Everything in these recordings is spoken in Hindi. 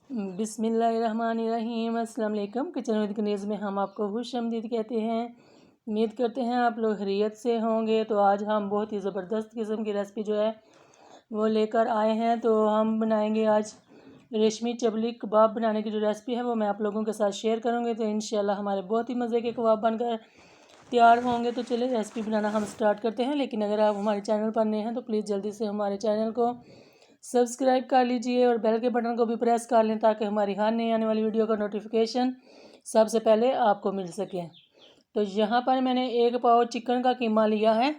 बिस्मिल्लाहिर्रहमानिर्रहीम। अस्सलाम वालेकुम। किचन विद कनीज़ में हम आपको खुशामदीद कहते हैं। उम्मीद करते हैं आप लोग खैरियत से होंगे। तो आज हम बहुत ही ज़बरदस्त किस्म की रेसिपी जो है वो लेकर आए हैं। तो हम बनाएंगे आज रेशमी चबली कबाब बनाने की जो रेसिपी है वो मैं आप लोगों के साथ शेयर करूँगी। तो इंशाल्लाह हमारे बहुत ही मज़े के कबाब बनकर तैयार होंगे। तो चलिए रेसिपी बनाना हम स्टार्ट करते हैं। लेकिन अगर आप हमारे चैनल पर नए हैं तो प्लीज़ जल्दी से हमारे चैनल को सब्सक्राइब कर लीजिए और बेल के बटन को भी प्रेस कर लें ताकि हमारी हर नई आने वाली वीडियो का नोटिफिकेशन सबसे पहले आपको मिल सके। तो यहाँ पर मैंने 1 पाव चिकन का कीमा लिया है।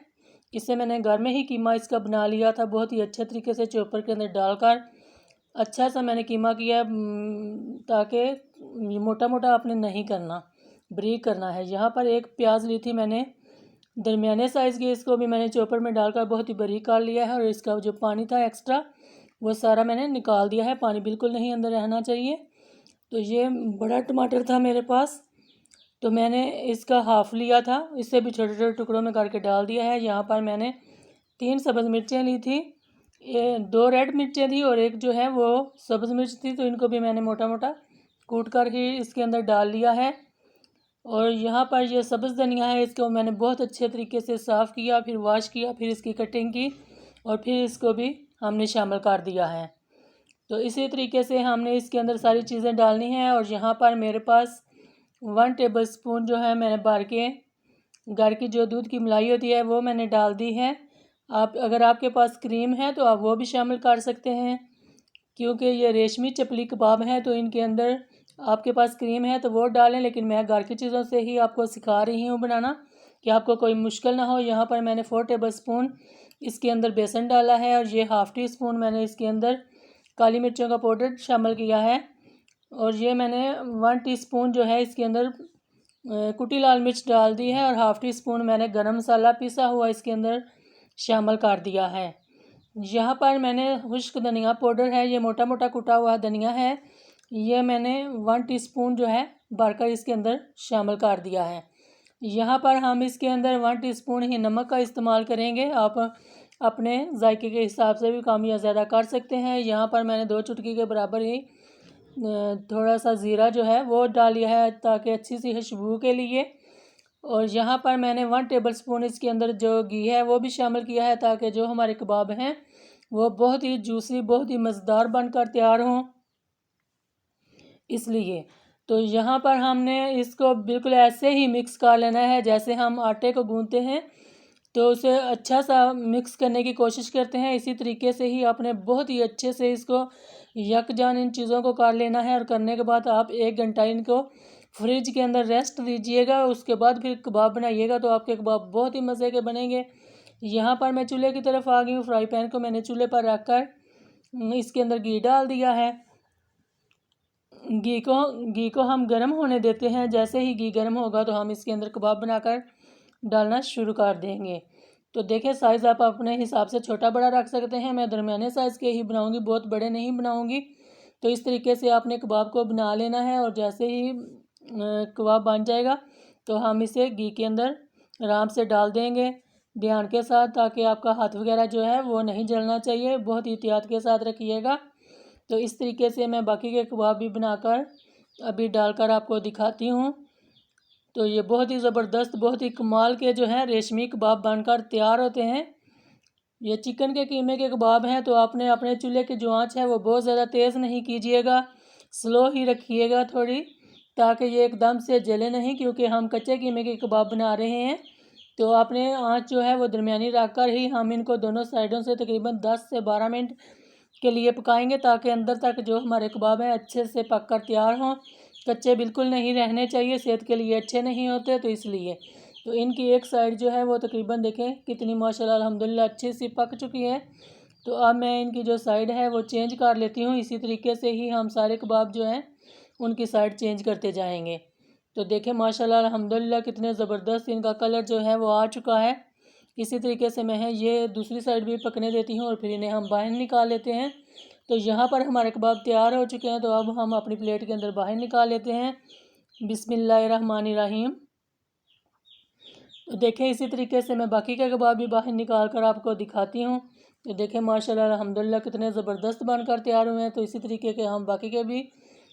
इसे मैंने घर में ही कीमा इसका बना लिया था, बहुत ही अच्छे तरीके से चॉपर के अंदर डालकर अच्छा सा मैंने कीमा किया, ताकि मोटा मोटा आपने नहीं करना, बारीक करना है। यहाँ पर एक प्याज ली थी मैंने दरमियाने साइज़ की, इसको भी मैंने चॉपर में डालकर बहुत ही बारीक कर लिया है। और इसका जो पानी था एक्स्ट्रा वो सारा मैंने निकाल दिया है, पानी बिल्कुल नहीं अंदर रहना चाहिए। तो ये बड़ा टमाटर था मेरे पास, तो मैंने इसका हाफ़ लिया था, इसे भी छोटे छोटे टुकड़ों में करके डाल दिया है। यहाँ पर मैंने 3 सब्ज़ मिर्चें ली थी, ये 2 रेड मिर्चें थी और एक जो है वो सब्ज़ मिर्च थी। तो इनको भी मैंने मोटा मोटा कूट कर ही इसके अंदर डाल लिया है। और यहाँ पर ये सब्ज़ धनिया है, इसको मैंने बहुत अच्छे तरीके से साफ़ किया, फिर वॉश किया, फिर इसकी कटिंग की और फिर इसको भी हमने शामिल कर दिया है। तो इसी तरीके से हमने इसके अंदर सारी चीज़ें डालनी हैं। और यहाँ पर मेरे पास 1 टेबलस्पून जो है मैंने भर के घर की जो दूध की मलाई होती है वो मैंने डाल दी है। आप अगर आपके पास क्रीम है तो आप वो भी शामिल कर सकते हैं, क्योंकि ये रेशमी चपली कबाब है तो इनके अंदर आपके पास क्रीम है तो वो डालें। लेकिन मैं घर की चीज़ों से ही आपको सिखा रही हूँ बनाना, कि आपको कोई मुश्किल ना हो। यहाँ पर मैंने 4 टेबलस्पून इसके अंदर बेसन डाला है और ये हाफ़ टी स्पून मैंने इसके अंदर काली मिर्चों का पाउडर शामिल किया है। और ये मैंने 1 टीस्पून जो है इसके अंदर कुटी लाल मिर्च डाल दी है और हाफ़ टी स्पून मैंने गरम मसाला पिसा हुआ इसके अंदर शामिल कर दिया है। यहाँ पर मैंने खुश्क धनिया पाउडर है, ये मोटा मोटा कुटा हुआ धनिया है, ये मैंने 1 टीस्पून जो है भरकर इसके अंदर शामिल कर दिया है। यहाँ पर हम इसके अंदर 1 टीस्पून ही नमक का इस्तेमाल करेंगे, आप अपने जायके के हिसाब से भी कम या ज़्यादा कर सकते हैं। यहाँ पर मैंने 2 चुटकी के बराबर ही थोड़ा सा ज़ीरा जो है वो डाल लिया है ताकि अच्छी सी खुशबू के लिए। और यहाँ पर मैंने 1 टेबलस्पून इसके अंदर जो घी है वो भी शामिल किया है, ताकि जो हमारे कबाब हैं वो बहुत ही जूसी, बहुत ही मज़ेदार बनकर तैयार हों, इसलिए। तो यहाँ पर हमने इसको बिल्कुल ऐसे ही मिक्स कर लेना है जैसे हम आटे को गूंथते हैं, तो उसे अच्छा सा मिक्स करने की कोशिश करते हैं। इसी तरीके से ही आपने बहुत ही अच्छे से इसको यकजान इन चीज़ों को कर लेना है। और करने के बाद आप 1 घंटा इनको फ्रिज के अंदर रेस्ट दीजिएगा, उसके बाद फिर कबाब बनाइएगा तो आपके कबाब बहुत ही मज़े के बनेंगे। यहाँ पर मैं चूल्हे की तरफ आ गई हूँ, फ्राई पैन को मैंने चूल्हे पर रख कर इसके अंदर घी डाल दिया है। घी को हम गर्म होने देते हैं, जैसे ही घी गर्म होगा तो हम इसके अंदर कबाब बनाकर डालना शुरू कर देंगे। तो देखें, साइज़ आप अपने हिसाब से छोटा बड़ा रख सकते हैं, मैं दरमियाने साइज़ के ही बनाऊंगी, बहुत बड़े नहीं बनाऊंगी। तो इस तरीके से आपने कबाब को बना लेना है। और जैसे ही कबाब बन जाएगा तो हम इसे घी के अंदर आराम से डाल देंगे, ध्यान के साथ, ताकि आपका हाथ वगैरह जो है वो नहीं जलना चाहिए, बहुत ही एहतियात के साथ रखिएगा। तो इस तरीके से मैं बाकी के कबाब भी बनाकर अभी डालकर आपको दिखाती हूँ। तो ये बहुत ही ज़बरदस्त, बहुत ही कमाल के जो है रेशमी कबाब बनकर तैयार होते हैं। ये चिकन के कीमे के कबाब हैं, तो आपने अपने चूल्हे की जो आंच है वो बहुत ज़्यादा तेज़ नहीं कीजिएगा, स्लो ही रखिएगा थोड़ी, ताकि ये एकदम से जले नहीं, क्योंकि हम कच्चे कीमे के कबाब बना रहे हैं। तो आपने आंच जो है वो दरमियानी रख कर ही हम इनको दोनों साइडों से तकरीबन 10 से 12 मिनट के लिए पकाएंगे, ताकि अंदर तक जो हमारे कबाब हैं अच्छे से पक कर तैयार हों। कच्चे बिल्कुल नहीं रहने चाहिए, सेहत के लिए अच्छे नहीं होते, तो इसलिए। तो इनकी एक साइड जो है वो तकरीबन देखें कितनी माशाल्लाह अल्हम्दुलिल्लाह अच्छी सी पक चुकी है। तो अब मैं इनकी जो साइड है वो चेंज कर लेती हूँ। इसी तरीके से ही हम सारे कबाब जो हैं उनकी साइड चेंज करते जाएंगे। तो देखें माशाल्लाह अल्हम्दुलिल्लाह कितने ज़बरदस्त इनका कलर जो है वो आ चुका है। इसी तरीके से मैं ये दूसरी साइड भी पकने देती हूँ और फिर इन्हें हम बाहर निकाल लेते हैं। तो यहाँ पर हमारे कबाब तैयार हो चुके हैं, तो अब हम अपनी प्लेट के अंदर बाहर निकाल लेते हैं। बिस्मिल्लाहिर्रहमानिर्रहीम। तो देखें, इसी तरीके से मैं बाकी के कबाब भी बाहर निकाल कर आपको दिखाती हूँ। तो देखें माशाल्लाह अल्हम्दुलिल्लाह कितने ज़बरदस्त बनकर तैयार हुए हैं। तो इसी तरीके के हम बाकी के भी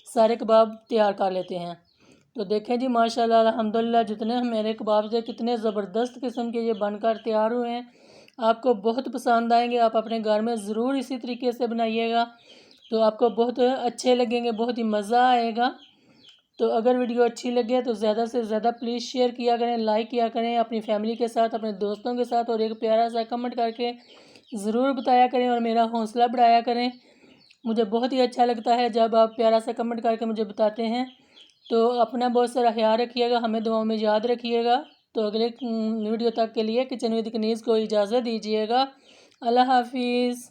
सारे कबाब तैयार कर लेते हैं। तो देखें जी माशाल्लाह अल्हम्दुलिल्लाह जितने मेरे कबाब थे कितने ज़बरदस्त किस्म के ये बनकर तैयार हुए हैं। आपको बहुत पसंद आएंगे, आप अपने घर में ज़रूर इसी तरीके से बनाइएगा तो आपको बहुत अच्छे लगेंगे, बहुत ही मज़ा आएगा। तो अगर वीडियो अच्छी लगे तो ज़्यादा से ज़्यादा प्लीज़ शेयर किया करें, लाइक किया करें अपनी फैमिली के साथ, अपने दोस्तों के साथ, और एक प्यारा सा कमेंट करके ज़रूर बताया करें और मेरा हौसला बढ़ाया करें। मुझे बहुत ही अच्छा लगता है जब आप प्यारा सा कमेंट करके मुझे बताते हैं। तो अपना बहुत सारा ख्याल रखिएगा, हमें दुआओं में याद रखिएगा। तो अगले वीडियो तक के लिए किचन विद कनीज़ को इजाज़त दीजिएगा। अल्लाह हाफिज़।